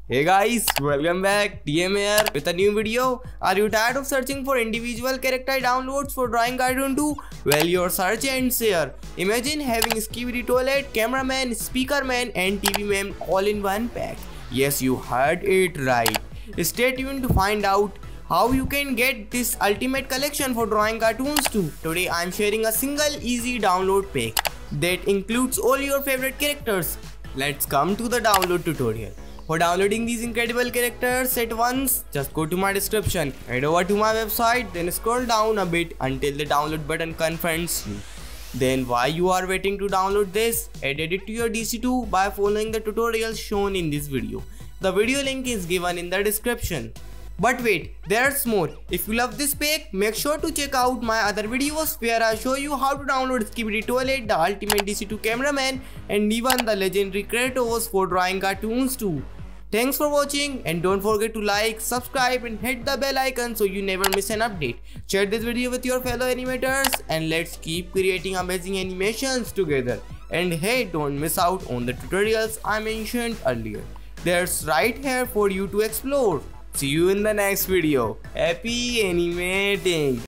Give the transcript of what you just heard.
Hey guys, welcome back. TM here with a new video. Are you tired of searching for individual character downloads for Drawing Cartoon 2? Well, your search ends here. Imagine having Skibidi Toilet, Cameraman, Speaker Man and TV Man all in one pack. Yes, you heard it right. Stay tuned to find out how you can get this ultimate collection for Drawing Cartoons 2. Today I am sharing a single easy download pack that includes all your favorite characters. Let's come to the download tutorial. For downloading these incredible characters at once, just go to my description, head over to my website, then scroll down a bit until the download button confronts you. Then while you are waiting to download this, add it to your DC2 by following the tutorials shown in this video. The video link is given in the description. But wait, there's more. If you love this pack, make sure to check out my other videos where I show you how to download Skibidi Toilet, the ultimate DC2 cameraman and even the legendary creators for Drawing Cartoons 2. Thanks for watching and don't forget to like, subscribe and hit the bell icon so you never miss an update. Share this video with your fellow animators and let's keep creating amazing animations together. And hey, don't miss out on the tutorials I mentioned earlier. There's right here for you to explore. See you in the next video. Happy animating!